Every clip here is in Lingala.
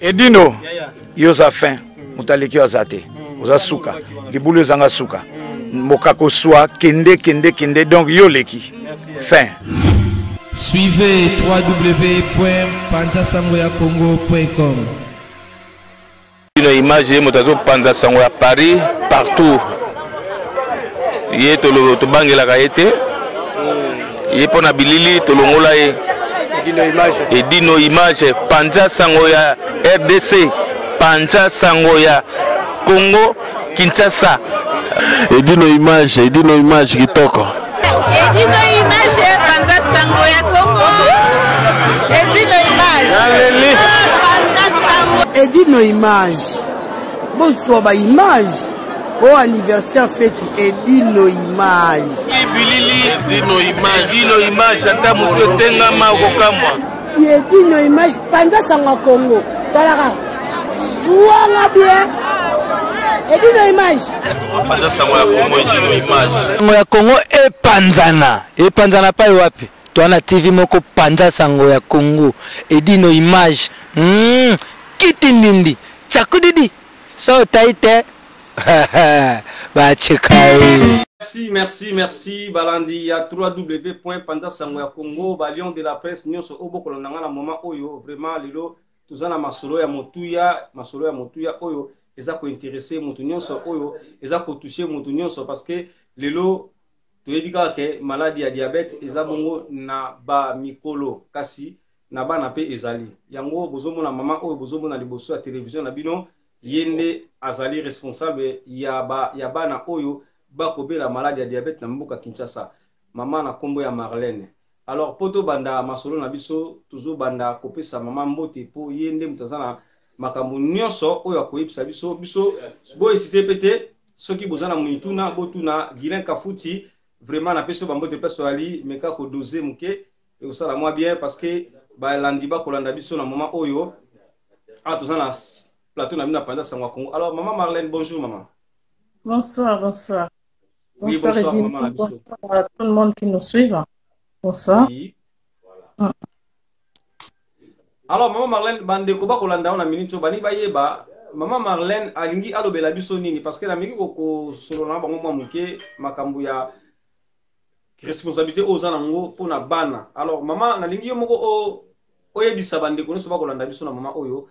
Edino, yoza fin, mutaleki azate, oza suka, libulu zanga suka, mokako soa, kende, donc yoleki, fin. Suivez www.panzasangoyacongo.com. Une image motazo Panza Sangoya Paris partout. Yé tolo to bangela kaete. Yé pona bilili tolongola ye. Edino image Panza Sangoya RDC, Panza Sangoya Congo Kinshasa. Edino image kitoko. Edino image Panza Sangoya Congo. Edino image. Edino image. Bonsoir ba image. Au anniversaire fête Edino image. Edino image ata moto tenga makokamwa. Edino image Panza Sangoya Congo. Talaka. Ouanga bien. Edino image. Panza Sangoya Congo Edino image. Sangoya Congo epanzana pa wapi? Toana TV moko Panza Sangoya Congo Edino image. Kitindindi chakudidi so taite ba chekai. Merci Balandi ya www.panzasangoyacongo Balion de la presse nyonso obokolo nanga na moment oyo vraiment lelo tuzana masolo ya motuya oyo eza ko intéresser mutu nyonso oyo eza ko toucher mutu nyonso parce que lelo toyedika ke maladie ya diabète eza bongo na ba mikolo kasi na bana pe ezali yango bozomona mama oyo bozomona liboso ya télévision na bino yende azali responsable ya bana oyo bakobela maladie ya diabète na mboka Kinshasa mama na kombo ya Marlène. Alors poto banda masolo na biso tuzo banda kopesa mama mbote po yende mutazana makambo nyonso oyo akoyebisa biso boye cité pété soki bozana muituna botuna Guilain Kafuti vraiment na peso bambote personnali meka ko doser muke et osala moi bien parce que ba landi ba kolanda biso na moment oyo tozana plateau na bina Panza Sangoya Congo. Alors maman Marlène, bonjour maman. Bonsoir. Oui, bonsoir maman. Bonsoir à tout le monde qui nous suit. Bonsoir. Oui. Alors maman Marlène, bande ko ba kolanda na minute bani ba yeba maman Marlène alingi alobela biso nini parce que la mingi ko solo na bango muke makambu ya responsabilité aux anango pour na bana. Alors maman nalingi yo moko oyebisa bande ko so ba kolanda biso na maman oyo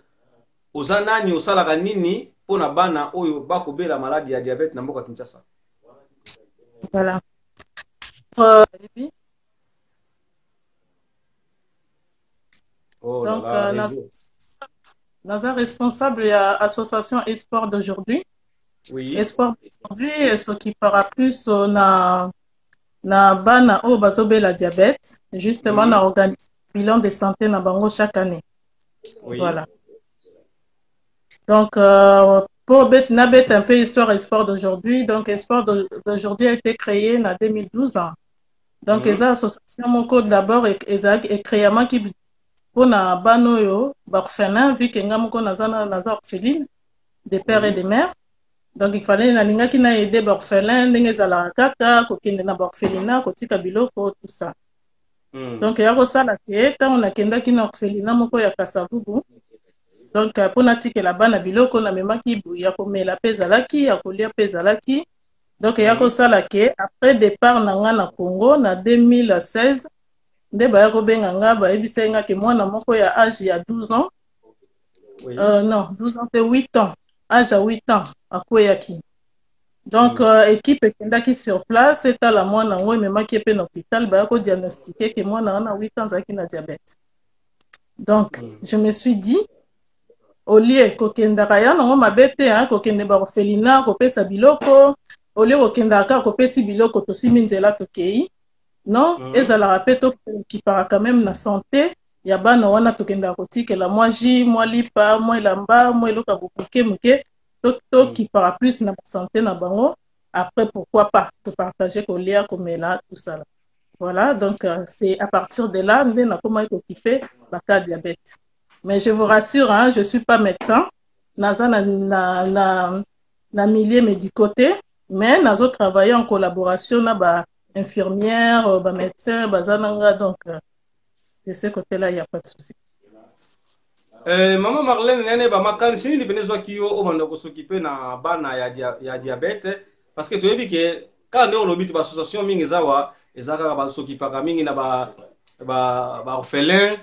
ozanani osalaka nini pona bana oyo bakobela maladie ya diabète na mboka Kinshasa. Voilà. Donc naza responsable ya association Espoir d'aujourd'hui. Oui. Espoir d'aujourd'hui ce qui fera plus na bana oyo bazobela diabète justement na organise bilan de santé na bango chaque année. Oui. Voilà. Donc, pour mettre un peu histoire et sport d'aujourd'hui, donc Espoir d'aujourd'hui a été créé en 2012. Donc, les associations moko d'abord et créé qui pour na banoyo orphelin vu que ngamoko nazana orpheline des pères et des mères. Donc, il fallait na linga qui na aider orphelin ndenge zala kaka ko kende na orphelinat ko tika biloko tout ça. Donc, ya ko sala ke ta on a kenda ki na orphelinat moko ya Kasavubu. Donc, pour natike la bana biloko na memaki ya komela pezalaki ya kolia pezalaki. Donc, ya ko sala ke après départ na nga na Congo na 2016 nde ba ya ko benga nga ba ebisa nga ke mwana moko ya âge ya 12 ans. Oui. Non, 12 ans c'est 8 ans. Âge à 8 ans à Kweyaki. Donc, équipe kendaki sur place et à la mwana ngo memaki pe na hôpital ba ya ko diagnostiquer ke mwana na 8 ans zaki na diabète. Donc, je me suis dit au lieu kokendaka ya nango mabete kokende ba orphelinat kopesa biloko au lieu kokendaka kopesi biloko tosimi nzela tokei non ezalaka pe tokipara quand même na santé ya bana wana tokendaka kotikela mwa ji mwa lipa mwa elamba mwa eloka bokuke muke tokipara plus na santé na bango après pourquoi pas to partager kolia komela tout ça là. Voilà, donc c'est à partir de là nde nakoma kokipe baka diabète. Mais je vous rassure, je ne suis pas médecin. Naza na milieu médicoté, mais nazo travailler en collaboration avec infirmières, médecins, bazananga. Donc, de ce côté-là, il n'y a pas de souci. Maman Marlène nene ba makanisi nini pene zwaki yo o banda ko s'occuper na bana ya diabète parce que toyebi ke quand on lobi ba association mingi zawa ezaka ba s'occupaka mingi na ba orphelin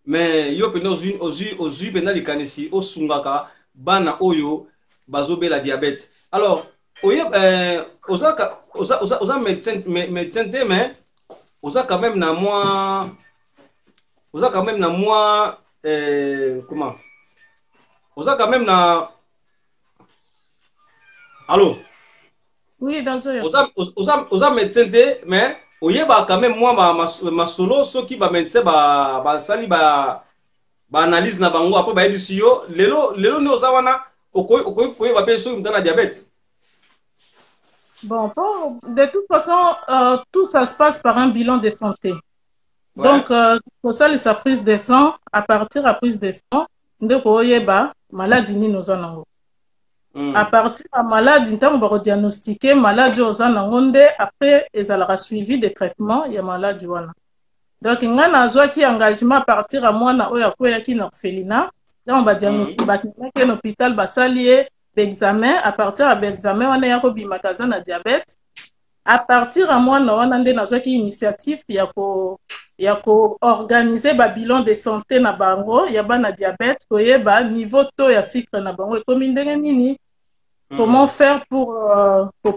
mais yo pene ozui pene likanisi osungaka bana oyo bazobela diabète. Alors oye oza médecin te mais oza quand même na moi comment oza quand même na allô oui dans oza médecin te mais oyeba quand même moi masolo soki ba médecin ba sali ba analyse na bango après ba yebisi yo lelo ne oza wana okoyi ba pe soki mutana diabète. Bon, de toute façon, tout ça se passe par un bilan de santé. Ouais. Donc, pour ça, sa prise de sang, à partir de la prise de sang, maladie ni nous en à partir de la maladie, on va diagnostiquer maladie aux anangonde, après, ils ont suivi des traitements, il y a maladie. Donc, il y a un engagement à partir de moi, on va diagnostiquer un hôpital basalier. Examen, à partir de l'examen, on a un diabète. À partir de moi, on a une initiative pour organiser un bilan de santé na bango, il y a un diabète, il y a un niveau de sucre na bango. Comment faire pour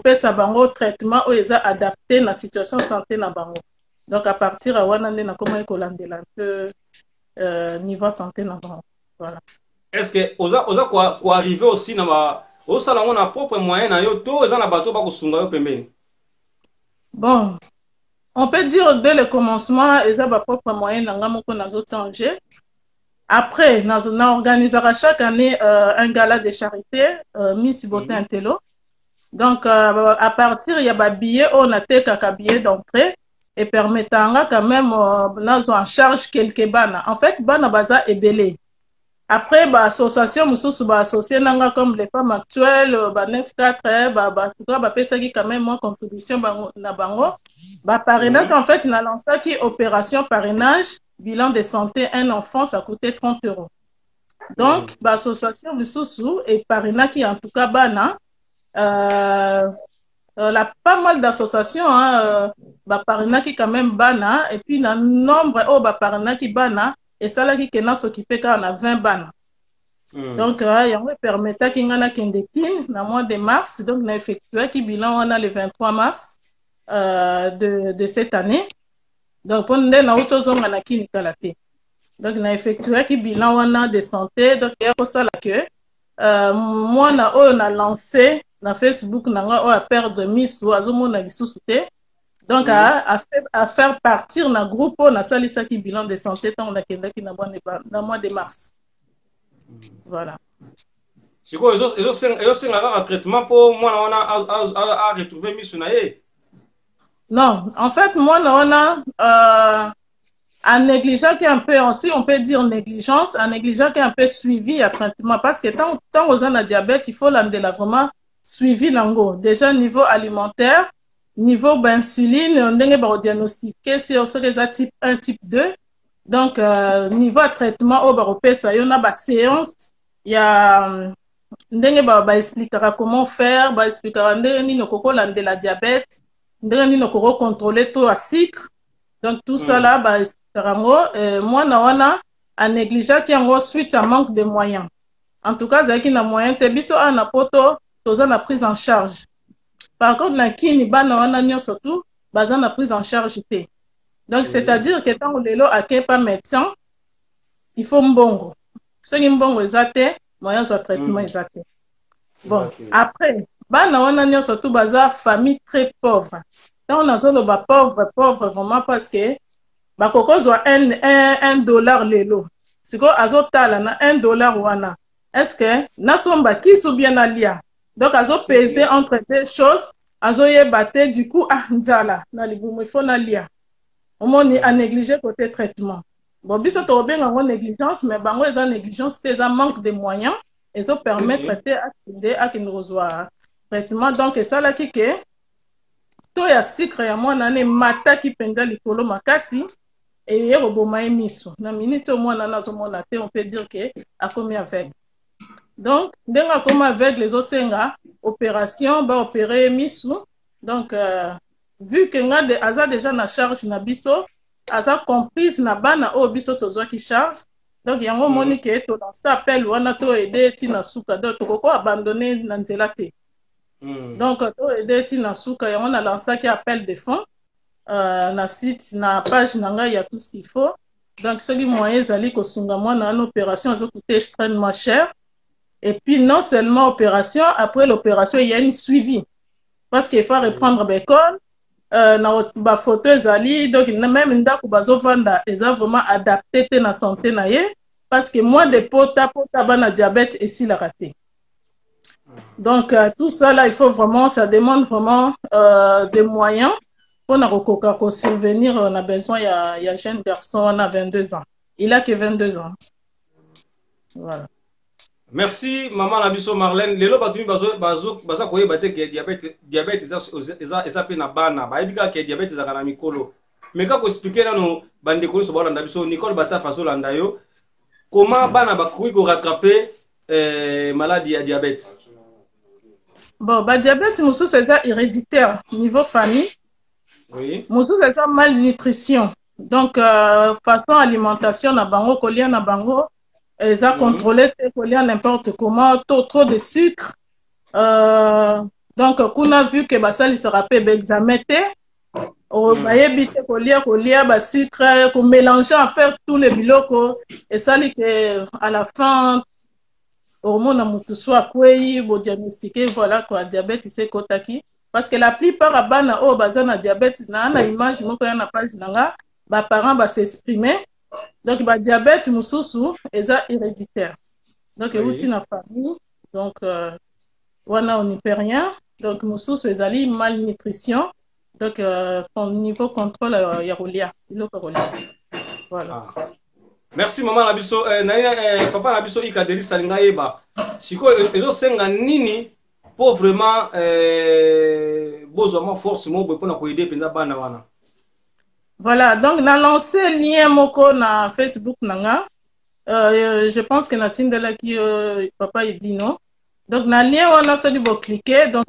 passer à bango traitement ou les adapter à la situation de santé na bango. Donc à partir de moi, on a un peu niveau santé na bango. Voilà. Est-ce que oza quoi arriver aussi na ba au salon na propre moyen na yo to eza na bato ba kusunga yo pembeni? Bon, on peut dire dès le commencement eza ba propre moyen na ngamoko na zo changer. Après na organisera chaque année un gala de charité Miss Beauté Intello. Donc à partir il y a ba billet on a teka billet d'entrée et permettant quand même na en charge quelques bana. En fait bana baza ebelé. Après, l'association associée comme les femmes actuelles, 9-4, en tout cas, quand même moins contribution na bango. Parrainage, en fait, il a lancé qui opération parrainage, bilan de santé, un enfant, ça coûtait 30 €. Donc, l'association et parrainage qui, en tout cas, bana, a pas mal d'associations, parrainage qui quand même bana, et puis, il y a un nombre, parrainage qui bana, et ça là qui est s'occuper quand on a 20 bana. Donc il permet qu'il y ait un mois de mars, donc on a effectué qui bilan on a le 23 mars de cette année. Donc pour nous on a autre chose on a qui nikalate. Donc on a effectué qui bilan on a de santé, donc il y a pour ça là que moi on a lancé na Facebook on a perdre Miss oiseau mon a sous-souté. Donc, à faire partir d'un groupe, on a sali ça qui bilan de santé, on a quelqu'un qui n'a pas dans le mois de mars. Voilà. C'est quoi, c'est un traitement pour moi, on a retrouvé Missunaye? Non, en fait, moi, on a un négligent qui est un peu, aussi, on peut dire négligence, un négligent qui est un peu suivi à traitement. Parce que tant aux gens à diabète, il faut vraiment suivi l'ango. Déjà, niveau alimentaire, niveau d'insuline, on a diagnostiqué si on a type 1, type 2. Donc, niveau de traitement, il y a une séance, il y a expliquera comment faire, expliquera de la diabète, comment contrôler tout à sucre. Donc, tout ça là, expliquera moi, on a un négligent qui est suite à manque de moyens. En tout cas, il y a un moyen, il y a un poto, il y a une prise en charge. Par contre, na kini bana wana nyo surtout baza na prise en charge té. Donc c'est-à-dire que tant lelo aké pas médecin, il faut mbongo. Ce qui mbongo ezate, moyen de traitement ezate. Bon, après bana wana nyo surtout baza famille très pauvre. Tant on a zolo ba pauvre vraiment parce que ba koko zo $1 lelo. Siko azotala na $1 wana. Est-ce que na somba qui sou bien alia? Donc, à peser entre deux choses, à battre du coup, nzala, il faut nalia. Au moins, on a négligé côté traitement. Bon, bisa to bien en négligence, mais bango ils ont négligence, c'est un manque de moyens, et ça permet de traiter à qui nous reçoit traitement. Donc, ça là qui est, tout ya sucre ya moi nane mata qui penda likolo makasi, et roboma miso na minute au moins na te on peut dire que a commis aveugle. Donc denga comme aveugle les osenga opération ba opérer miso. Donc vu que nga de aza déjà na charge na biso aza comprise na bana o biso tozo ki charge. Donc yango moni ke to lancer appel wana to aider tina suka donc to ko abandonner na nzela te. Donc to aider tina suka yango na lancer ki appel de fonds na site na page nanga il y a tout ce qu'il faut. Donc ce qui moyen zali ko sunga mwana na opération zo coûter extrêmement cher. Et puis non seulement opération, après l'opération il y a une suivi parce qu'il faut reprendre l'école. Na photo ezali donc même ndako bazovanda eza vraiment adapté te na santé na ye parce que moins de pota bana diabète et si la raté. Donc tout ça là il faut vraiment, ça demande vraiment des moyens pour na kokoka ko survenir. On a besoin il y a jeune garçon on a 22 ans, il a que 22 ans. Voilà. Merci maman Nabiso Marlène. Lelo batumi baza koyeba te ke diabète eza pe na bana bayebika ke diabète eza kana mikolo. Mais kako expliquer nano bande ko so bolanda biso Nicole Bata faso landa yo comment bana bakoki ko rattraper maladie ya diabète. Bon ba diabète musu c'est héréditaire niveau famille. Oui. Musu c'est malnutrition. Donc façon alimentation na bango kolia na bango ils ont contrôlé n'importe comment, trop de sucre. Donc, on a vu que ça sera pas examiné. On va éviter de sucre, qu'on mélange à faire tous les bilots. Et ça, à la fin, hormone a soit quoi, diagnostiqué, voilà quoi, diabète, c'est kotaki. Parce que la plupart à bana au bazana diabète, na image, moi quand on a page nanga, ba parents va s'exprimer. Donc, le diabète, mususu, est héréditaire. Donc, il y a une famille. Donc, on n'y peut rien. Donc, mususu, est malnutrition. Donc, au niveau contrôle, il y a Rolia. Voilà. Merci, maman Nabiso. Papa Nabiso, il y a des salingaïba. Si quoi, ils ont senga nini pour vraiment besoin force pour aider pendant bana. Voilà, donc na lancé lien moko na Facebook nanga. Je pense que na tindela qui papa il dit non. Donc na lien on a ça du bo cliquer donc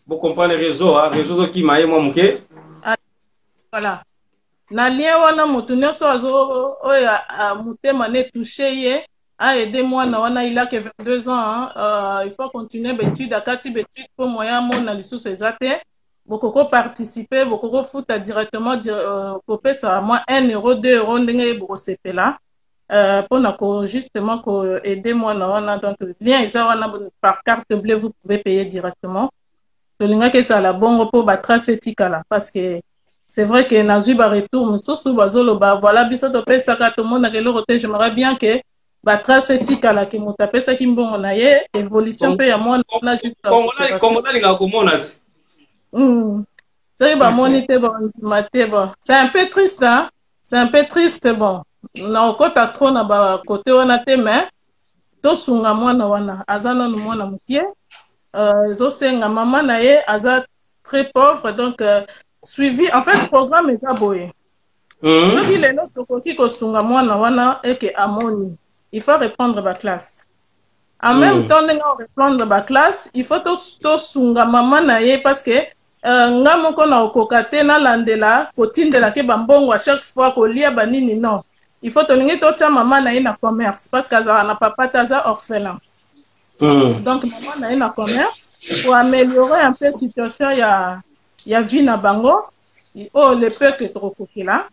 vous comprenez les réseaux réseau qui m'a moi muke. Voilà. Na lien on a mutunyo so azo oya mutema ne touché ye. Ah, aidez-moi, il a que 22 ans. Il faut continuer l'étude à 4 études pour moyen mon analyse ces athées. Beaucoup participer, beaucoup foot directement pour payer à moins 1 euro, 2 euros, pour ce là. Pour justement aider-moi, donc le lien par carte bleue, vous pouvez payer directement. Le lien que ça la bonne pour trace éthique là, parce que c'est vrai que n'a pas retour, voilà, biso to paye ça tout le monde j'aimerais bien que ba trace éthique à la qui m'appelle ça qui m'bon na ye évolution pe ya moi na juste Congolais nga komona ti ça ba moniter bon maté bon c'est un peu triste hein, c'est un peu triste bon na okota trop na ba côté wana te mais to sunga mwana wana azana no mwana mupie zo senga maman na ye aza très pauvre donc suivi en fait le programme est aboyé ce qui les autres côté ko sunga mwana wana et que amoni il faut reprendre ma classe. En même temps, on reprendre ma classe, il faut to sunga maman naye parce que nga moko na okokate na landela kotindela ke bambongo à chaque fois ko lia banini non. Il faut tolingi to tia maman naye na commerce parce que ça na papa taza orphelin. Donc maman naye na commerce pour améliorer un peu situation ya vie na bango. Oh le peu que trop kokila.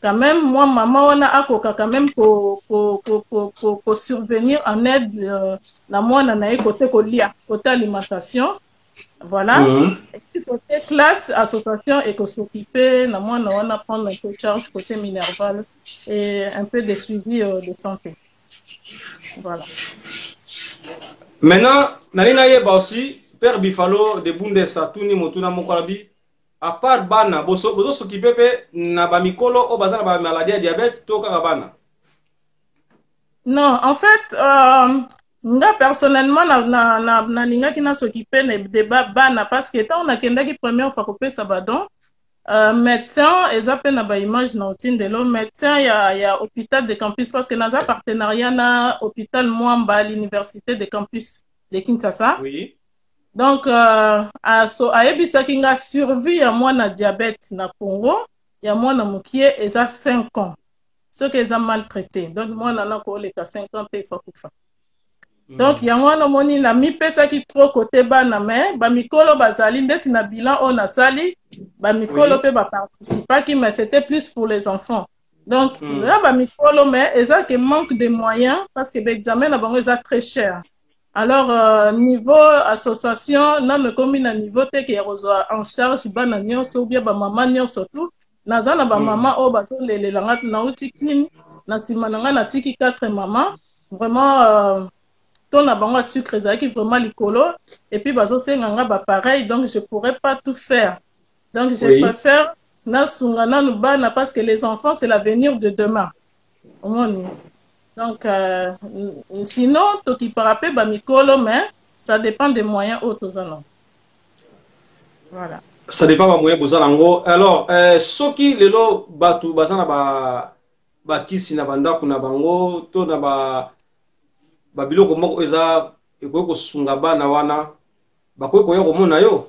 Quand même, moi, maman, on a quand même pour survenir en aide la moi, on a côté côté alimentation. Voilà. Et puis, côté classe, association et qu'on s'occuper, la moi, on a prendre un peu de charge côté minerval et un peu de suivi de santé. Voilà. Maintenant, Nalina Yeba aussi, Père Bifalo de Bundesa, Tuni Motuna Mokwalabi. À part bana bozo s'occuper na ba mikolo o bazana ba maladie diabète to kaka bana. Non, en fait Nga personnellement nalingaki na s'occuper de bana parce que tant on a kendaki première fois kopé sabadon médecin eza pe na ba image na otindelo médecin ya hôpital de campus parce que naza partenariat na hôpital Mwamba l'université de campus de Kinshasa. Oui. Donc ayebisaki nga survie ya mwana diabète na Congo ya mwana mukie eza 5 ans. Ceux qui ont maltraité. Donc, moi, on a collé 50 et faut faire. Donc, il y a un moni na mi pesa qui trop côté bana mais ba mikolo bazali ndeti na bilan on a sali ba mikolo pe ba participer qui mais c'était plus pour les enfants. Donc, là ba mikolo mais eza que manque de moyens parce que l'examen na bango eza très cher. Alors niveau association na me comme na niveau te que en charge bana nyonso ou bien ba maman nyonso tout. Nazana ba maman o ba to lele langa na utikin na simananga na tiki 4 maman vraiment ton abanga sucre qui vraiment likolo et puis bazo senganga ba pareil donc je pourrais pas tout faire donc je préfère na sungana no bana parce que les enfants c'est l'avenir de demain omoni donc sinon to qui parapé ba mikolo mais ça dépend des moyens autres non voilà. Ça dépend de moyen bozalango. Alors, soki lelo batu bazana ba kisi na banda kuna bango to na ba biloko moko eza ekoki kosunga bana wana bakoki koya komona yo.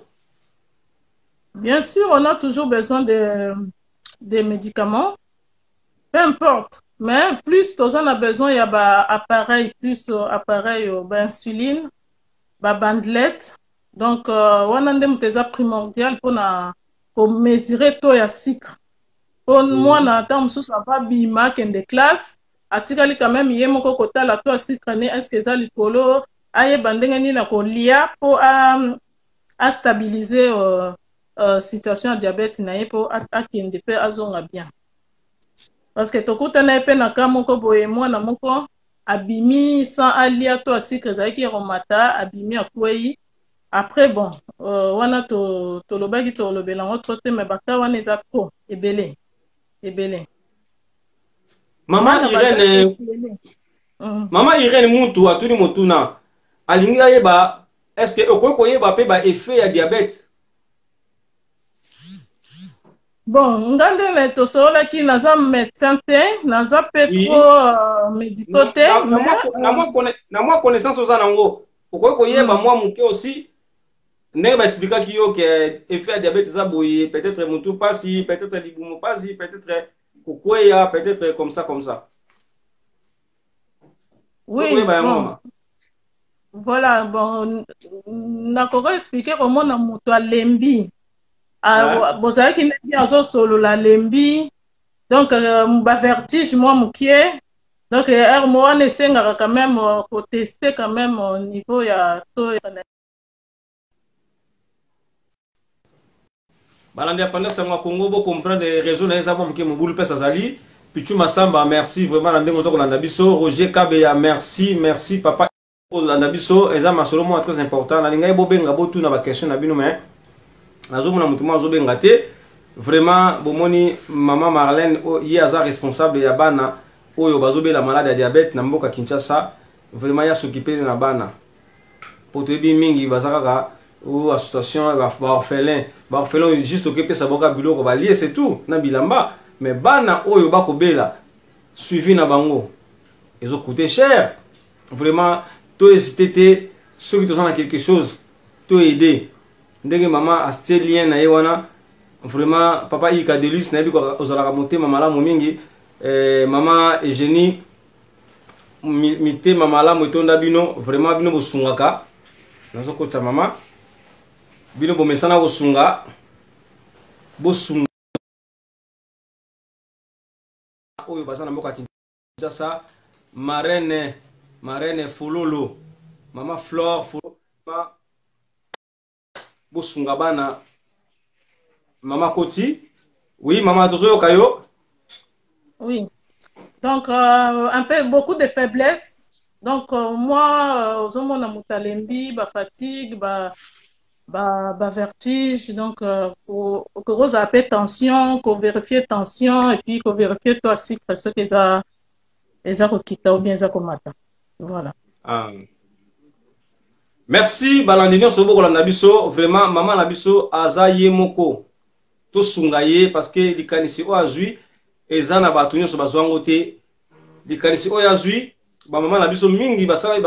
Bien sûr, on a toujours besoin des médicaments, peu importe. Mais plus on a besoin, il y a ba appareil, plus appareil, ba insuline, ba bandelette. Donc, on a des primordial pour mesurer taux ya sucre. Pour moi, na temps sous pas bima de classe, atikali quand même yé moko kota la taux sucre né est-ce que ça likolo aye bandenga ni na kolia pour à stabiliser situation de diabète na pour akende pe azonga bien. Parce que tokuta na pe na kamoko boye mwana moko abimi sans alia taux sucre za ki romata abimi akwei. Après, bon, on a tout le bagage, tout le bélan, autre mais baka on est à trop, et belé. Maman Irène, Maman Irène Moutou, à tout le monde, à l'ingéba, est-ce que au quoi yeba pe ba effet à diabète? Bon, ngande le tosola qui naza médecin te, naza petro médicoté. Na moi connaissance aux anango. Au quoi yeba moi mouké aussi. Ne va expliquer qu'il y a effet à diabète zaboye, peut-être moutou pas si, peut-être liboumo pas si, peut-être kokoya, peut-être comme ça. Oui, bon. Voilà, bon, nakoko expliquer comment na moutou a lembi. Bozaki qui n'est bien solo la lembi. Donc, ba vertige moi moukié. Donc, moi on essaie quand même pour tester quand même au niveau ya to. Balandi pendant ça moi Congo bo comprendre les réseaux na ezabo mke mobulu pesa zali Pichu Masamba merci vraiment na ndengo zoko landa biso Roger Kabeya merci papa landa biso eza masolo mo très important na lingai bo benga bo tu na ba question na bino mais nazo mona mutu mo zo benga te vraiment bomoni maman Marlène yi aza responsable ya bana oyo bazobe la malade ya diabète na mboka Kinshasa vraiment ya s'occuper na bana potebi mingi bazaka ou association orphelin juste occupé sa boka biloko balié c'est tout na bilamba mais bana oyo bako bela suivi na bango ils ont coûté cher vraiment to hésiter ceux qui te sont quelque chose to aider ndenge maman astelien na yewana vraiment papa Ika Deluxe na biko ozala monter mama la mingi maman Eugénie mité mama la motonda bino vraiment bino bosungaka nazo kotsa mama bino bomesana bosunga oyo bazana mboka Kinshasa marraine Fololo mama Flore Fololo bosunga bana mama Koti oui mama tozo kayo oui donc un peu beaucoup de faiblesse donc moi ozomona mutalembi ba fatigue ba vertige donc que vous avez tension qu'on vérifie tension et puis qu'on vérifie toi sucre ce que ça ou bien ça comme voilà Merci balandinyo sobo ko na biso vraiment maman na biso aza ye moko to sungaye parce que likanisi o azui ezana batunyo so bazwango te likanisi o azui ba maman na biso mingi basali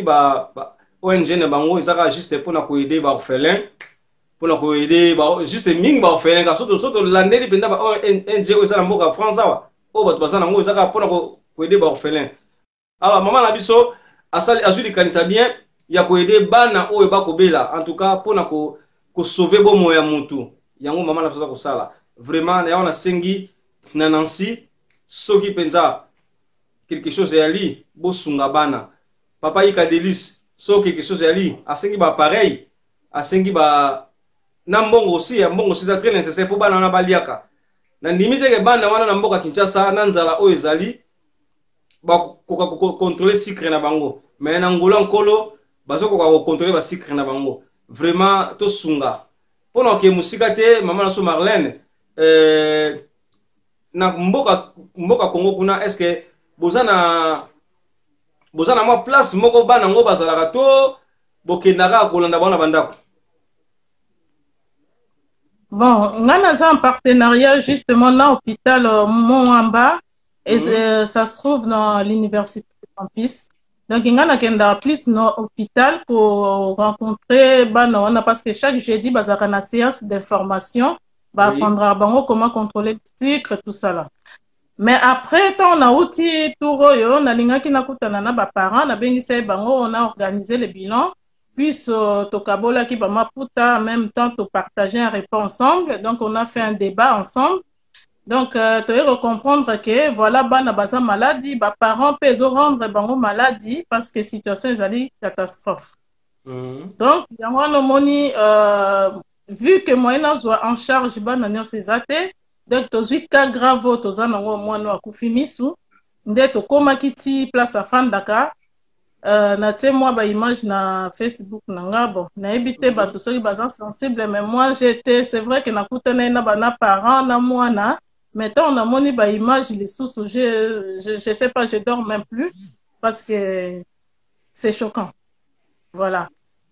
ba ONG na bango ezaka juste pour na ko aider ba orphelin pour na ko aider ba juste mingi ba orphelin ka soto landeli penda ba ONG ezana mboka France awa o bato bazana ngo ezaka pour na ko aider ba orphelin. Alors maman na biso asali azui likanisa bien ya ko aider bana oyo bakobela en tout cas pona ko sauver bomo ya mutu yango mama na ko sala vraiment na yona sengi na Nancy soki penza quelque chose ya li bo sunga bana papa yika delis so quelque chose ya li asengi ba pareil asengi ba na mbongo aussi ya mbongo c'est très nécessaire pour bana na baliaka na limite ke bana wana na mboka Kinshasa na nzala oyo ezali ba ko contrôler sucre na bango mais na ngolo nkolo bazoko ko contrôler ba sucre na bango vraiment to sunga pona ke musika te mama na so Marlène na mboka Congo kuna est-ce que bozana mo place moko bana ngo bazalaka to bokendaka kolanda bana bandako. Bon, on a un partenariat justement dans l'hôpital Moamba et ça se trouve dans l'université de Campus. Donc, il y a plus dans l'hôpital pour rencontrer Bana parce que chaque jeudi, il y a une séance d'information, apprendre comment contrôler le sucre, tout ça là. Mais après, on a outil tout on a parents, on a organisé le bilan. Puis, Tokabola qui va m'appuyer en même temps, de partager un repas ensemble. Donc, on a fait un débat ensemble. Donc, tu dois comprendre que, voilà, bana baza maladie, les parents peuvent rendre bango maladie parce que la situation est une catastrophe. Donc, il y a un moni, vu que moi, je dois en charge, bana nyo sezate, donc, tu as cas grave, tu as un mono à koufimisu, tu koma kiti place à Fandaka. Na te moi ba image na Facebook nanga bon na ebité ba to soki baza sensible mais moi j'étais c'est vrai que na kutana na bana parents na mwana mais tant on a moni ba image les sous je sais pas je dors même plus parce que c'est choquant voilà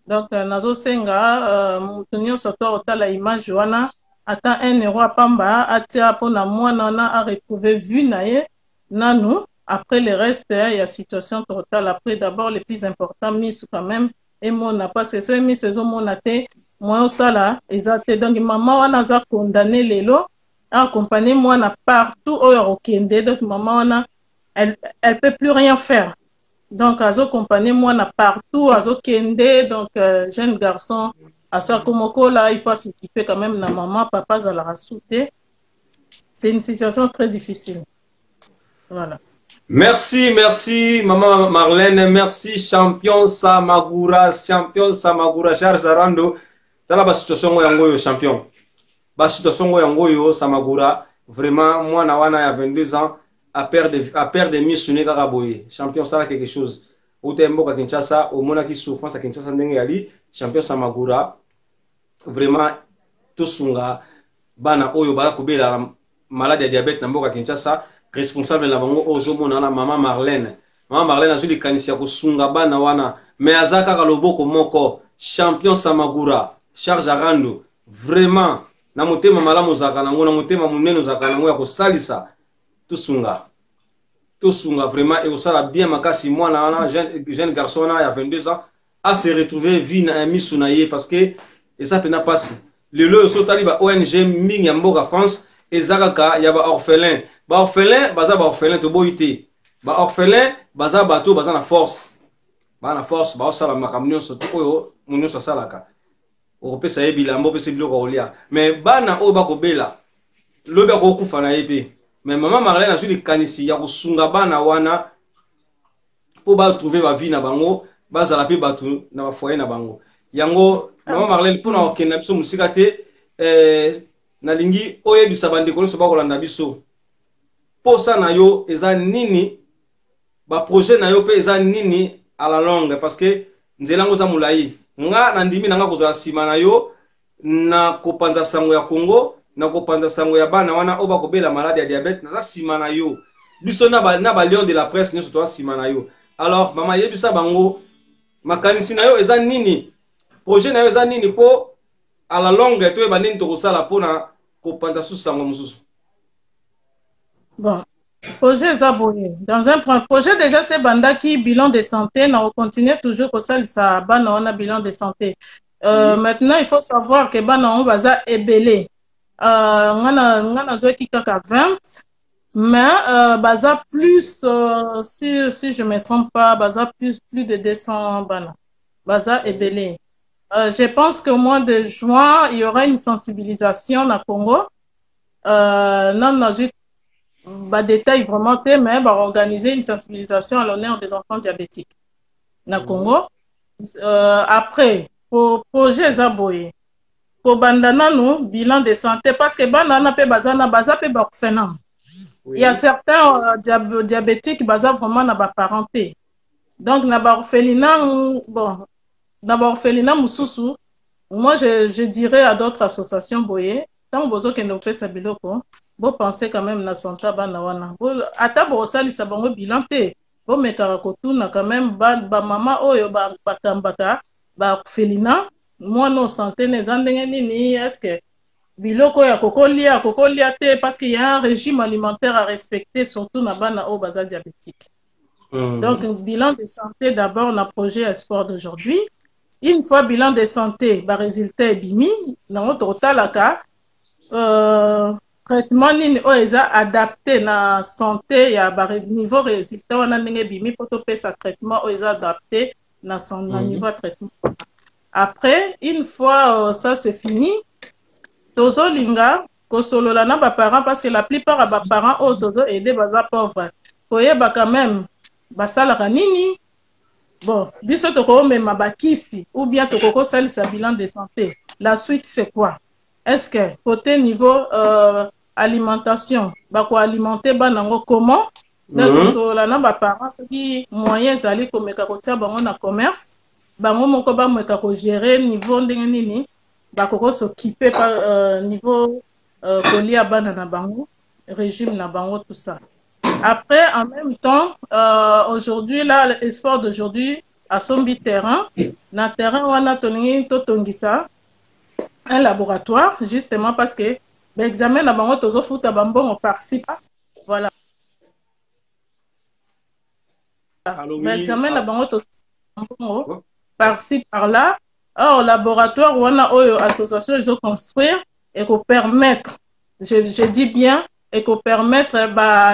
donc nazo senga mutunyo soto otala image wana ata 1 euro pamba atia pona mwana na a retrouver vu na ye nanu. Après le reste, il y a situation totale. Après, d'abord, le plus important, mis quand même, et mon parce que ce mis saison mon athée, moi au sala, exact. Donc, maman, on a condamné les lots, accompagné moi na partout au Yorokende. Donc, maman, elle peut plus rien faire. Donc, azo accompagné moi na partout, azo kende. Donc, jeune garçon, à sa komoko là, il faut s'occuper quand même na maman, papa, à la rassouter. C'est une situation très difficile. Voilà. Merci, merci, maman Marlène, merci, champion Samagura, Charles Arando. Dans la situation où champion. La situation où Samagura, vraiment, moi, Nawana, il y a 22 ans, à perdre des mises sur les Garaboye. Champion, ça a quelque chose. Au Tembo, à Kinshasa, au Monaki souffrance à Kinshasa, Ndengeli, champion Samagura, vraiment, tout sunga, bana, oyo, bana, koube, la maladie de diabète, Namboka Kinshasa. Responsable na bango ozomo na maman Marlène azuli kanisi ya kosunga bana wana mais azaka ka loboko moko champion Samagura Charles Arando vraiment na motema malamu zaka nango na motema munene zaka nango ya kosalisa tusunga vraiment et osala bien makasi mwana wana jeune garçon na ya 22 ans a se retrouver vie na misu na ye parce que et ça peut na passer le lo so taliba ONG mingi ya mboka France ezaka ya ba orphelin ba orphelin to boité ba orphelin baza bato baza na force ba osala makamnyo so to oyo munyo so salaka o pesa ye bilambo pesa biloko olia mais bana o bakobela lobi akokufa na yepe mais maman Marlène azuli kanisi ya kosunga bana wana po ba trouver ba vie na bango bazala pe bato na ba foyer na bango yango maman Marlène pona okenda biso musika te na lingi oyebisa bandeko so bakolanda biso posa na yo eza nini ba projet na yo pe eza nini à la longue parce que nzela ngo za mulai nga na ndimi nanga kozala sima na yo na kopanza sango ya Congo na kopanza sango ya bana wana oba kobela maladie ya diabète na za sima na yo biso na ba lion de la presse nyo to sima na yo alors mama yebisa bango makanisi na yo eza nini projet na yo eza nini po à la longue to eba nini tokosala mpona kopanza susu sango mosusu. Bon, projet Zaboye. Dans un point, projet déjà c'est bandaki bilan de santé. On continue toujours pour ça, ça on a bilan de santé. Maintenant, il faut savoir que on va ça ébélé. On a joué qui 20, mais baza plus si je me trompe pas, baza plus de 200 bana. Baza ébélé. Je pense qu'au mois de juin, il y aura une sensibilisation dans le Congo. Non, juste détail vraiment, mais va organiser une sensibilisation à l'honneur des enfants diabétiques dans le Congo. Après, pour projet Zaboye, pour bandana nous bilan de santé parce que bandana pe bazana baza pe bakufena. Il y a certains diabétiques baza vraiment na ba parenté. Donc na ba orphelinat bon, na ba orphelinat mususu. Moi je dirais à d'autres associations boye, tant bozo que nous fait sa biloko. Vous pensez quand même na santé bana wana. Ata bo sali sa bango bilan te. Bo mekara kotuna quand même ba mama oyo ba kambaka ba felina moi non santé ne zandenge nini est-ce que biloko ya kokolia te parce qu'il y a un régime alimentaire à respecter surtout na bana o baza diabétique. Donc bilan de santé d'abord na projet espoir d'aujourd'hui. Une fois bilan de santé ba résultat bimi na notre talaka traitement nini o eza adapté na santé ya ba niveau résultat wana ndenge bimi poto pesa traitement o eza adapté na niveau traitement. Après une fois ça c'est fini tozo linga kosolola na ba parents parce que la plupart ba parents o tozo aider baza pauvre koyeba quand même basalaka nini bon biso toko mema bakisi ou bien toko salisa bilan de santé. La suite c'est quoi? Est-ce que côté niveau alimentation bako alimenter banango comment? Donc solola na ba parents qui moyens ali komeka kotia bango na commerce bango moko ba mweka ko gérer niveau ndenge nini bako s'occuper par niveau kolia bana na bango régime na bango tout ça. Après en même temps aujourd'hui là l'espoir d'aujourd'hui à Sombi terrain na terrain wana toningi totongisa un laboratoire justement parce que l'examen na bango tozo futa bambongo par-ci voilà. L'examen na bango tozo par-ci par-là. Or laboratoire wana oyo association ils ont construire et qu'on permettre je dis bien et qu'on permettre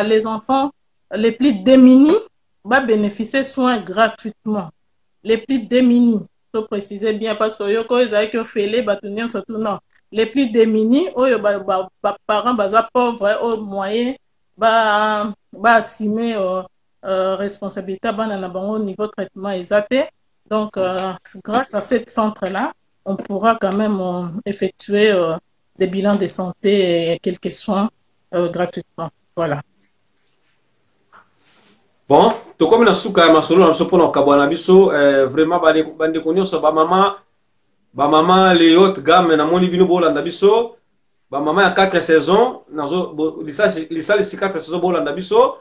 les enfants les plus démunis va bénéficier soins gratuitement. Les plus démunis, faut préciser bien parce que yoko ils avaient que fait les bâtonniers surtout non. Les plus démunis oyo parents baza pauvres au moyen assumer responsabilité bana bango niveau traitement exact. Donc grâce à ce centre là on pourra quand même effectuer des bilans de santé et quelques soins gratuitement. Voilà. Bon, to comme na suka ya masolo na sopo na kabwana biso vraiment bande konyo so ba mama les haute gamme na moni bino bolanda biso ba mama ya 4 saisons nazo lisali 4 saisons bolanda biso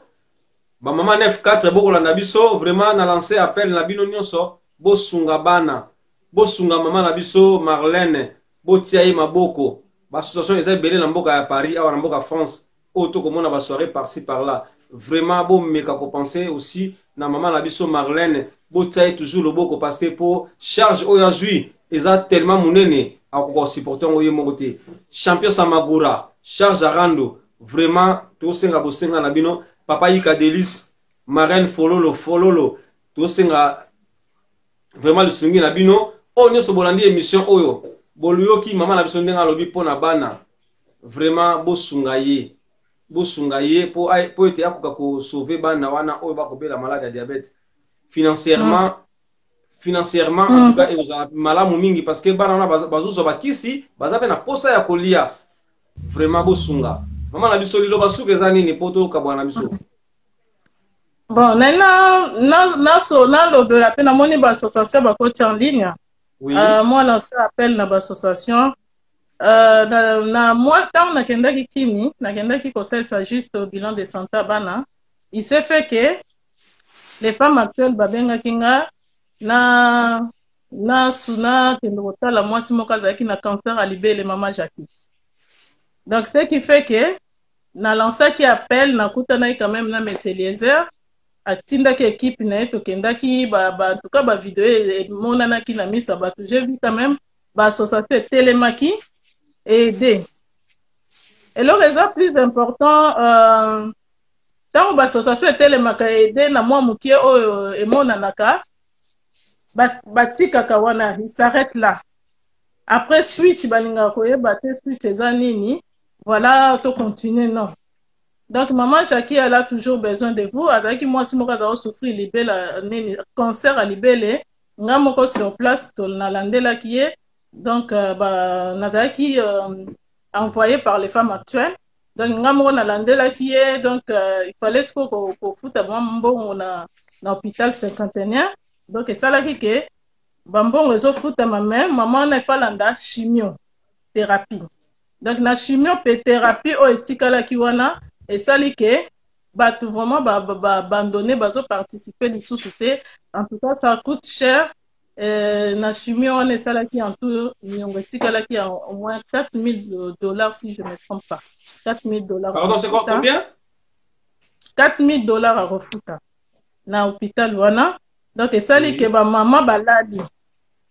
ba mama 9-4 bolanda biso vraiment na lancer appel na bino nyonso bosunga bana bosunga mama na biso Marlène botia yi maboko ba association eza belé na mboka ya Paris awa na mboka France auto komona ba soirée par-ci par-là. Vraiment bon meka ko penser aussi na maman na biso Marlène botaye toujours le boko parce que pour charge oyazui eza tellement munene akoko supporter oye mokote champion Samagura charge Arando vraiment to senga bosenga na bino papa Yika Delis Marraine Fololo to senga vraiment le sungi na bino onyo so bolandi émission oyo boluyoki maman na biso ndenga lobi pona bana vraiment bosungaye bosungaye po ete akoka ko sauver bana wana oyo bakobela malade ya diabète financièrement en tout cas et nous malamu mingi parce que bana wana bazuzo bakisi bazape na posa ya kolia vraiment bosunga mama na biso lilo basuka eza nini poto ka bwana biso. Bon na lobela pe na moni ba association ba coach en ligne. Oui. Moi lancer appel na ba association na moi tant na kendaki kini na kendaki conseil ça juste au bilan de santé bana il s'est fait que les femmes actuelles babenga kinga na suna kende kotala mwasi moko azalaki na cancer à libele mama Jackie. Donc ce qui fait que na lancaki appel nakutanaki quand même na monsieur Eliezer atindaki équipe na ye tokendaki en tout cas ba vidéo emonanaki na miso ya bato. J'ai vu quand même ba association etelemaki aider. Et le réseau plus important tant ba association etelemaka aider na mwa mukie oyo emonanaka batikaka wana il s'arrête là. Après suite balinga koyeba te suite eza nini, voilà to continuer non. Donc maman Jackie elle a toujours besoin de vous. Azaki moi si moko za souffrir libela nini cancer à libele nga moko sur place to na landela qui est donc nazaki envoyé par les femmes actuelles. Donc nga moko na landela qui est donc il fallait ce ko futa mbongo na hôpital cinquantenaire. Donc ça là qui que bambongo zo futa maman na falanda chimio thérapie. Donc na chimio thérapie o etikala ki wana et ça li que tout vraiment abandonner bazo participer lisusu te. En tout cas ça coûte cher. Na chimio on est ça là qui en tout nyongo etikala ki au moins $4,000 si je ne me trompe pas. $4,000. Pardon, c'est quoi combien? $4,000 à refuta na hôpital wana. Donc ça li que maman baladi.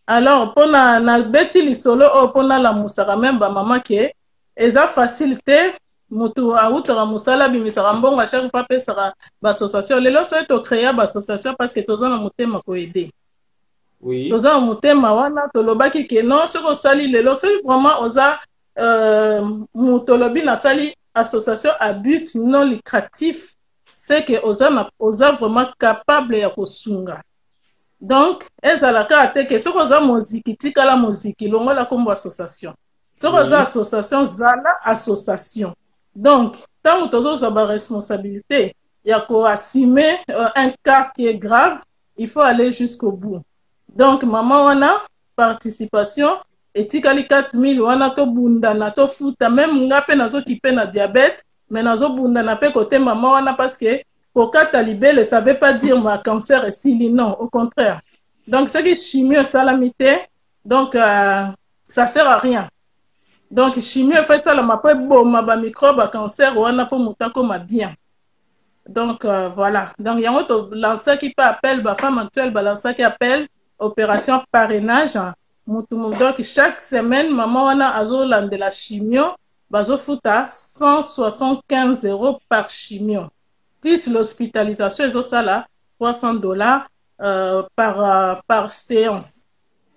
Alors pour na beti lisolo o pour la musara même maman que eza facilité mutu autara musala bimisara mbongo à chaque fois pesara ba association lelo so to créer ba association parce que tozana mutema ko aider. Oui. Tozana mutema wana tolobaki que non soko sali lelo so vraiment oza mutolobi na sali association à but non lucratif, c'est que oza vraiment capable ya kosunga. Donc, ezalaka ate que soko za moziki tikala moziki longola kombo association. Soko za association zala association. Donc, tant que tozo ba responsabilité ya ko assumer un cas qui est grave, il faut aller jusqu'au bout. Donc, maman wana participation etikali 4,000 wana to bunda na to futa même ngape nazo kipe na diabète, mais nazo bunda na pe côté maman wana parce que Kokata libele, ça ne veut pas dire ma cancer est si non, au contraire. Donc, ce qui est chimio salamité, donc ça ne sert à rien. Donc, chimio fait ça, ma ma microbe à cancer, ou on a pas moutako ma bien. Donc, voilà. Donc, il y a un autre lanceur qui peut appeler, la femme actuelle, lanceur qui appelle opération parrainage. Donc, chaque semaine, maman, on a azolan de la chimio, bazo futa 175 € par chimio. Plus l'hospitalisation, ils ont ça là, $300 par séance.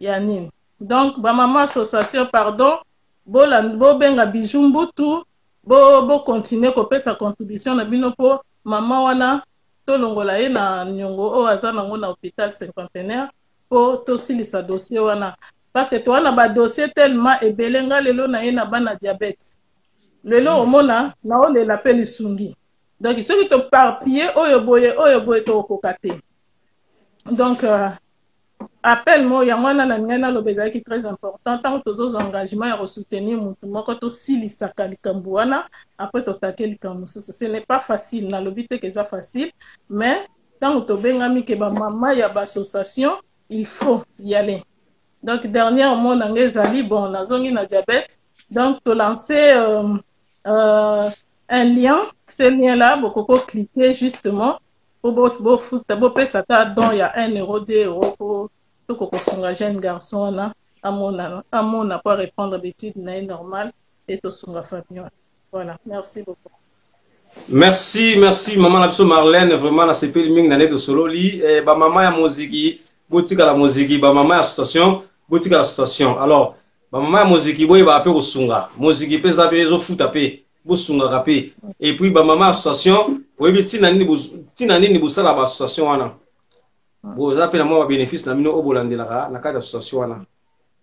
Yanine. Donc, maman association, pardon, bo benga bijumbu tout, bo continuer kope sa contribution na bino po maman wana to longola ye na nyongo o azana ngona hôpital cinquantenaire po to silisa dossier wana parce que to wana ba dossier tellement ebelenga lelo na ye na bana diabète. Lelo omona na o le l'appel sungi. Donc, ceux qui te parpillent, oyoboye to kokate. Donc, appelle-moi, il y a un lobeza qui est très important. Tant que tous engagements à soutenir mon tout si li sakali kambuana, après to taquer li kamusu. Ce n'est pas facile, na lobité que c'est facile, mais tant que tu bengami que ba maman ya ba association, il faut y aller. Donc, dernièrement, nangezali bon, na zongi na diabète, donc to lancer un lien, ce lien-là, vous pouvez cliquer justement pour vous ça don il y a 1 €, 2 € pour tout ce jeune garçon là, à mon n'a pas répondre d'habitude normal et tout son famille. Voilà, merci beaucoup. Merci maman Lapso Marlène, vraiment la CP Liming nanet de solo li ba maman ya moziki, botika la moziki, ba maman association, botika l'association. Alors, ba maman ya moziki boy ba appeler osunga, moziki pesa pe zo futa pe. Et puis, maman association, oui, tina nini busala ba association wana. Vous appelez moi bénéfice na mino obolandela na carte association wana.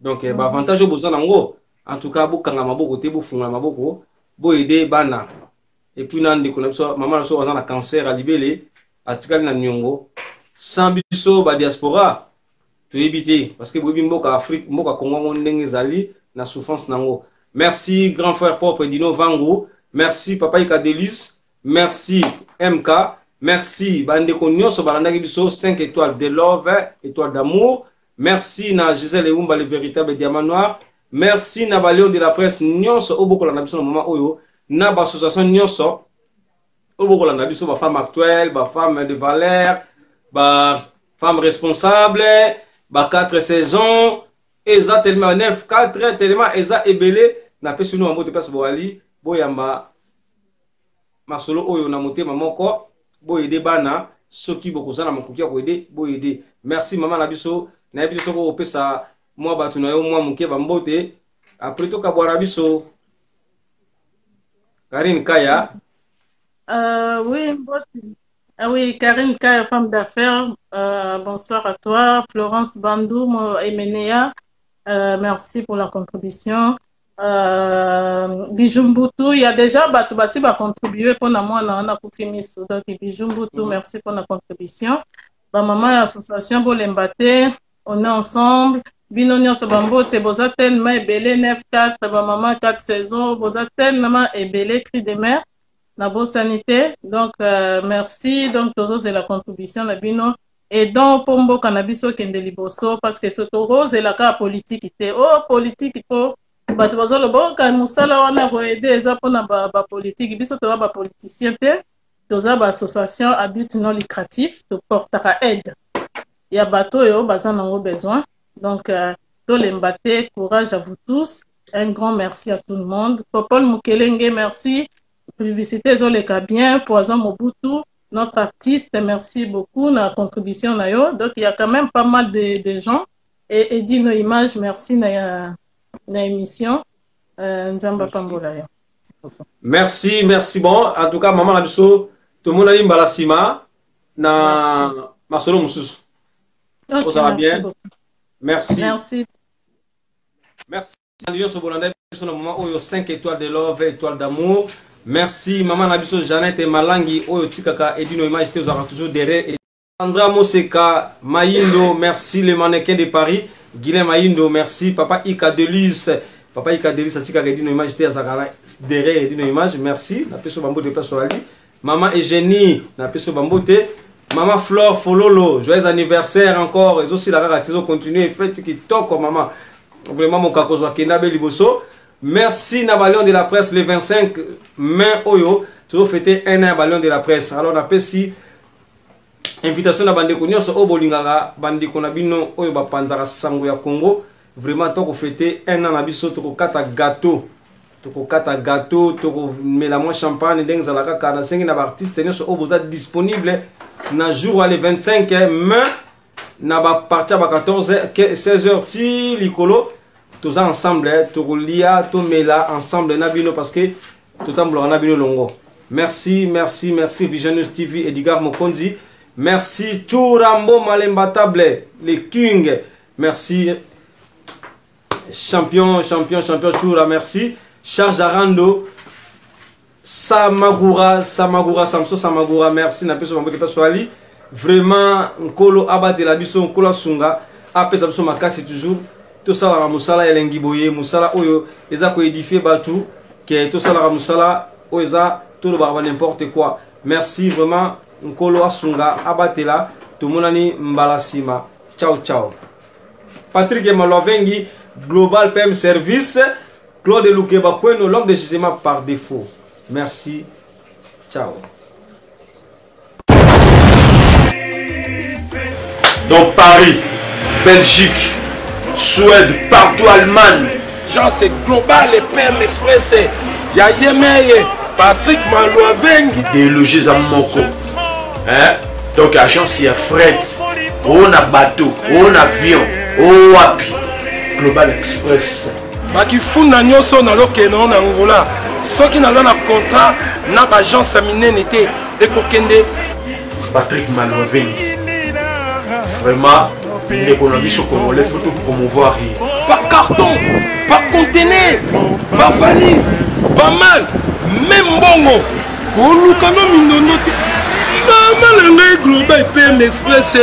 Donc, ba avantage besoin nango, en tout cas, bokanga maboko te bofunga maboko, bo aider bana. Et puis nandi kuna so maman so bazana cancer à libele, atikali na nyongo. Sans biso ba diaspora, to éviter parce que bobi mboka Afrique, mboka Congo ndenge zali na souffrance nango. Merci grand frère propre Dino Vango. Merci Papa Ikadelis. Merci MK. merci bandeko nyonso balandaki biso 5 étoiles de love, étoiles d'amour. Merci na Gisèle Eumba, le véritable diamant noir. Merci na Baléon de la presse nyonso obokola na biso na moment oyo na ba association nyonso obokola na biso ba femme actuelle, ba femme de valeur, ba femme responsable, ba 4 saisons, eza tellement 9 4 tellement eza ebele na pesi no mbote pesi boali boyamba masolo oyo na motema moko boyede bana soki bokozana makoki ya koyede boyede. Merci maman na biso na biso soko opesa moi batu na yo moi muke bambote après to kabwara biso Karine Kaya. Oui, oui, Karine Kaya, femme d'affaires. Bonsoir à toi. Florence Bandou, Emenea. Merci pour la contribution. Bijumbutu, il y a déjà Batubasi va contribuer pour moi on a Koufimiso. Donc Bijumbutu, merci pour la contribution. Maman association pour l'embate, on est ensemble. Binonio Sabambo, Tebozatel, ma ebele 9-4, maman 4 saisons, Bozatel, maman ebele cri de mer, la bonne sanité. Donc merci. Donc tous la contribution la bino. Et donc Pombo Cannabiso Kendeliboso, parce que ce rose est la cas politique. Oh politique, il faut. Batubazolo bon quand musala wana ko aider eza pona ba politique biso to ba politicien te toza ba association à but non lucratif to portera aide ya bato yo bazan nango besoin. Donc to lembate, courage à vous tous, un grand merci à tout le monde. Popol Mukelenge, merci, publicité zoleka bien, Poison Mobutu, notre artiste, merci beaucoup na contribution na yo. Donc il y a quand même pas mal de gens et Eddie No Image, merci na émission Nzamba Pambola. Merci, merci. Bon, en tout cas, maman Abiso, tout le monde a dit Mbalasima na Masolo Moussous. Okay, ça va bien? Beaucoup. Merci. Merci. Merci. Sur le moment où il y a 5 étoiles de love, étoiles d'amour. Merci, maman Abiso, Jeannette et Malangi, Oyo Tikaka, Edino Image, vous aurez toujours derrière. Andra Moseka, Mayindo, merci, le mannequin de Paris. Guilhem Mayindo, merci. Papa Ika Delis, Papa Ika Delis, Tikaka, Edino Image, derrière Edino Image, merci. La personne Bambo de Pessoali. Maman Eugénie, la personne Bambo de. Maman Flore Fololo, joyeux anniversaire encore. Et aussi la rare attention continue. Faites qui toque, maman. Vraiment, mon kakozo Kenabe Liboso. Merci, Nabalion de la presse, le 25 mai, Oyo. Toujours fêté un an, Balion de la presse. Alors, on appelle si invitation à Bandeko Nyonso, Obolingara, Bandeko Nabino, Oyo Bapanzara Sango ya Congo. Vraiment, tant qu'on fêté un an, Nabiso, Toko Kata Gâteau. Toko Kata Gâteau, Toko Mélamon Champagne, Deng Zalaka, 45 artistes, Nyonso, Oboza disponible. Na jour le 25 mai na ba partir à 16h ti likolo tous ensemble to lia to mela ensemble na bino parce que tout ensemble na bino longo. Merci, merci, merci Vision News TV, Edgar Mokonzi. Merci Churambo Malembatable, les King. Merci champion Chura, merci. Charles Arando, Samagura, Samso Samagura, merci. Na peso mambote paswali. Vraiment, Nkolo Abate la biso, Nkolo Sunga, apesa biso makasi toujours. Tout ça la musala elengi boye, musala oyo eza ko édifier batu, que tout ça la musala oza tout le barba n'importe quoi. Merci vraiment Nkolo Asunga Abate la, tout monani Mbalasima. Ciao ciao. Patrick Malovengi, Global PM Service, Claude Loukeba Kweno, l'homme de jugement par défaut. Merci. Ciao. Donc Paris, Belgique, Suède, partout Allemagne. Genre c'est global et PM Express. Ya Yemeye, Patrick Malovengi. Des logis à Moko. Hein? Donc agence il y a fret. On a bateau, on a avion, on a Global Express. Baki funa nyoso na lokeno na Angola. Soki na na contrat na agence minene te ekokende Patrick Malovengi. Vraiment, l'économie sur Congolais, il faut tout promouvoir. Par carton, par conteneur, par valise, pas mal, même bongo. Kolukano mindonote. Maman le global PM Express.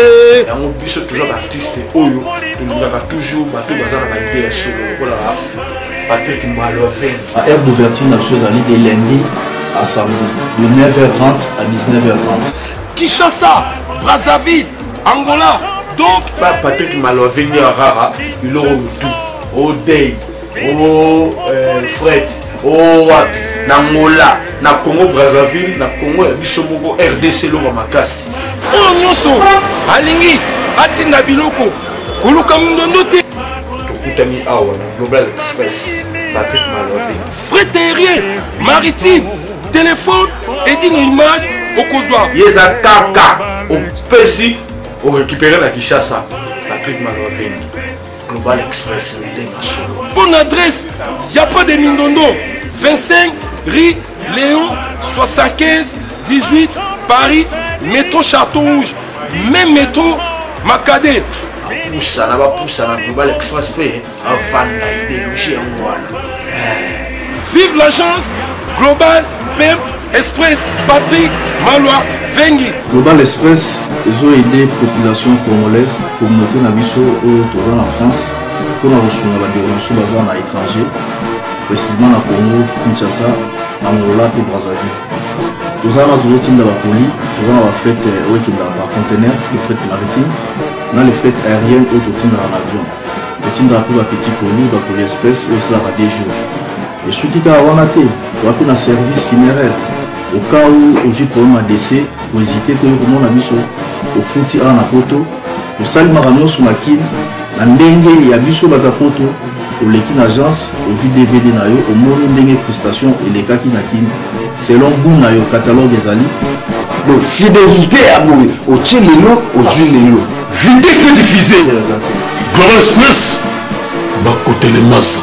On bise toujours artiste Oyo. Il nous a toujours battu bazar à l'idée sur le Patrick Malovengi. À heure d'ouverture, la chose à de lundi à samedi, de 9h30 à 19h30. Kinshasa, Brazzaville, Angola. Donc, Patrick Maloveni Rara, il aura tout. Au Day, au Fred, au Nangola, na Congo Brazzaville, na Congo Bisomoko, RDC Loma Makasi. Oh nyonso, alingi, atinda biloko, koluka mundondo te. Tokutami awa na Global Express, Patrick Maloveni. Frais aérien, maritime, téléphone, Edino Image, au Kozwa. Yeza Kaka, au Pessi, au récupérer la Kinshasa, Patrick Maloveni. Global Express, bonne adresse, il n'y a pas de Mindondo. 25 rue Léon 75 18 Paris, métro Château Rouge, même métro Macadé. Poussa na Global Express paye avant d'idéologie en voilà. Vive l'agence Global PEM Express Patrick Maloa Vengi. Global Express, ils ont aidé la population congolaise, communauté Nabiso en France, pour la reçu la dévolution basée à l'étranger, précisément à Congo, Kinshasa, Angola et Brazzaville. Nous avons toujours été dans la colis, nous avons fait par conteneur, le fret maritime, dans les fret aériennes ou tout dans l'avion. Le team pour la petite colis, la colis express, ou cela va des jours. Et ce qui est à Wanate, on a un service funéraire. Au cas où j'ai problème à décès, pour hésiter, comment on a mis au fouti à la poto, au salut maramion sur la kin, la ndenge et abisso batapoto, au l'équipe agence, au jus DVD nayo, au mono ndenge prestation et les kaki nakin, selon goût nayo catalogue des alliés. Donc fidélité à mourir, au tien l'élo, aux huiles l'élo. Vitesse de diffuser. Global Express, bah côté les masses.